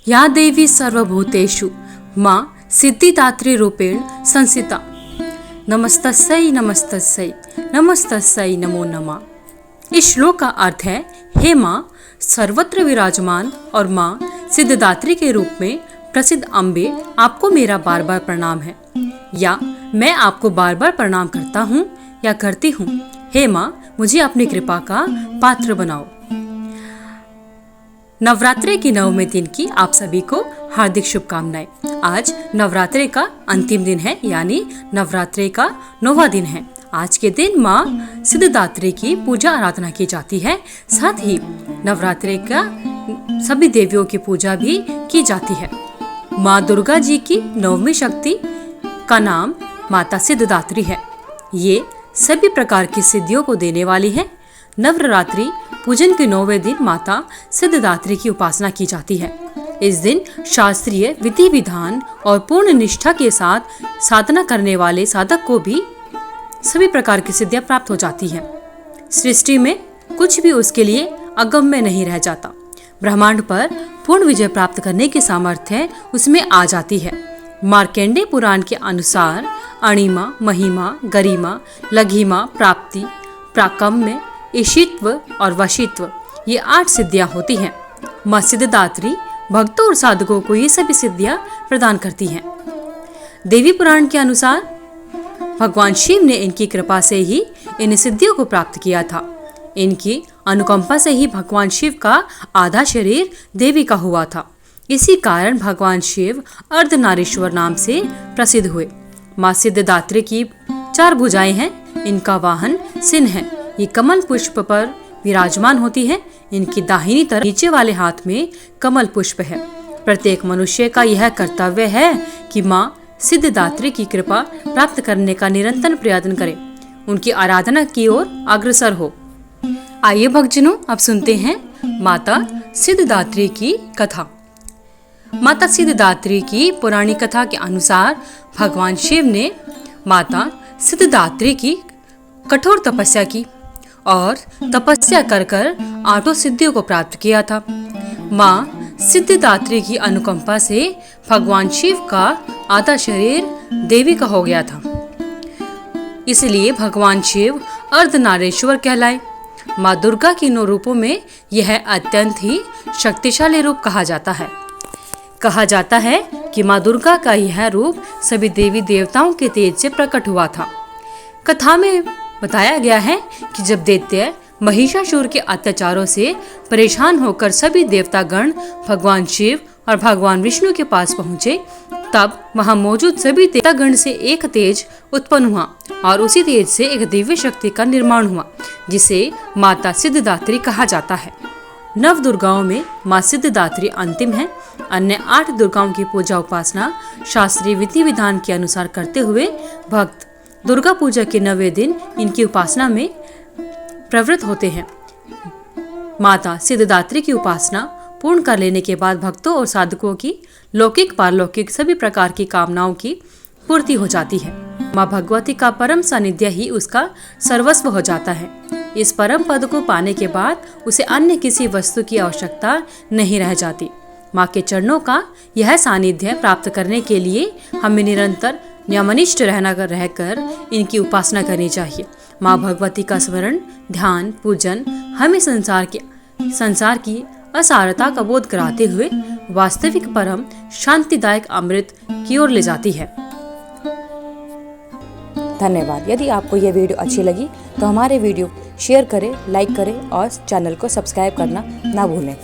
या देवी सर्वभूतेषु मां सिद्धिदात्री रूपेण संस्थिता। नमस्तस्यै नमस्तस्यै नमस्तस्यै नमो नमः। इस श्लोक का अर्थ है, हे मां सर्वत्र विराजमान और मां सिद्धिदात्री के रूप में प्रसिद्ध अम्बे, आपको मेरा बार बार प्रणाम है, या मैं आपको बार बार प्रणाम करता हूँ या करती हूँ। हे मां, मुझे अपनी कृपा का पात्र बनाओ। नवरात्रि की 9वें दिन की आप सभी को हार्दिक शुभकामनाएं। आज नवरात्रि का अंतिम दिन है, यानी नवरात्रि का 9वां दिन है। आज के दिन मां सिद्धिदात्री की पूजा आराधना की जाती है। साथ ही नवरात्रि का सभी देवियों की पूजा भी की जाती है। मां दुर्गा जी की 9वीं शक्ति का नाम माता सिद्धिदात्री है। ये सभी प्रकार की सिद्धियों को देने वाली है। नवरात्रि पूजन के 9वें दिन माता सिद्धिदात्री की उपासना की जाती है। इस दिन शास्त्रीय विधि विधान और पूर्ण निष्ठा के साथ साधना करने वाले साधक को भी सभी प्रकार की सिद्धियां प्राप्त हो जाती हैं। सृष्टि में कुछ भी उसके लिए अगम्य नहीं रह जाता। ब्रह्मांड पर पूर्ण विजय प्राप्त करने की सामर्थ्य उसमें आ जाती है। मार्कंडेय पुराण के अनुसार अणिमा, महिमा, गरिमा, लघिमा, प्राप्ति, प्राकम्य, ईशित्व और वशित्व, ये 8 सिद्धियां होती हैं। मां सिद्धिदात्री भक्तों और साधकों को ये सभी सिद्धियां प्रदान करती हैं। देवी पुराण के अनुसार भगवान शिव ने इनकी कृपा से ही इन सिद्धियों को प्राप्त किया था। इनकी अनुकंपा से ही भगवान शिव का आधा शरीर देवी का हुआ था। इसी कारण भगवान शिव अर्धनारीश्वर नाम से प्रसिद्ध हुए। मां सिद्धिदात्री की 4 भुजाएं हैं। इनका वाहन सिंह है। ये कमल पुष्प पर विराजमान होती है। इनकी दाहिनी तरफ नीचे वाले हाथ में कमल पुष्प है। प्रत्येक मनुष्य का यह कर्तव्य है कि मां सिद्धिदात्री की कृपा प्राप्त करने का निरंतर प्रयत्न करे, उनकी आराधना की ओर अग्रसर हो। आइए भक्तजनों, अब सुनते हैं माता सिद्धिदात्री की कथा। माता सिद्धिदात्री की पौराणिक कथा के अनुसार भगवान शिव ने माता सिद्धिदात्री की कठोर तपस्या की और तपस्या कर कर 8 सिद्धियों को प्राप्त किया था। मां सिद्धिदात्री की अनुकंपा से भगवान शिव का आधा शरीर देवी का हो गया था। इसलिए भगवान शिव अर्धनारीश्वर कहलाए। मां दुर्गा के 9 रूपों में यह अत्यंत ही शक्तिशाली रूप कहा जाता है। कहा जाता है कि मां दुर्गा का यह रूप सभी देवी देवताओं के तेज से प्रकट हुआ था। कथा में बताया गया है कि जब दैत्य महिषासुर के अत्याचारों से परेशान होकर सभी देवतागण भगवान शिव और भगवान विष्णु के पास पहुंचे, तब वहां मौजूद सभी देवतागण से एक तेज उत्पन्न हुआ और उसी तेज से एक दिव्य शक्ति का निर्माण हुआ, जिसे माता सिद्धिदात्री कहा जाता है। 9 दुर्गाओं में मां सिद्धिदात्री अंतिम है। अन्य 8 दुर्गाओं की पूजा उपासना शास्त्रीय विधि विधान के अनुसार करते हुए भक्त दुर्गा पूजा के 9वें दिन इनकी उपासना में प्रवृत्त होते हैं। माता सिद्धिदात्री की उपासना पूर्ण कर लेने के बाद भक्तों और साधकों की लौकिक पारलौकिक सभी प्रकार की कामनाओं की पूर्ति हो जाती है। मां भगवती का परम सानिध्य ही उसका सर्वस्व हो जाता है। इस परम पद को पाने के बाद उसे अन्य किसी वस्तु की आवश्यकता नहीं रह जाती। मां के चरणों का यह सानिध्य प्राप्त करने के लिए हमें निरंतर नियमनिष्ठ रहकर इनकी उपासना करनी चाहिए। मां भगवती का स्मरण, ध्यान, पूजन हमें संसार की असारता का बोध कराते हुए वास्तविक परम शांतिदायक अमृत की ओर ले जाती है। धन्यवाद। यदि आपको यह वीडियो अच्छी लगी तो हमारे वीडियो शेयर करें, लाइक करें और चैनल को सब्सक्राइब करना ना भूलें।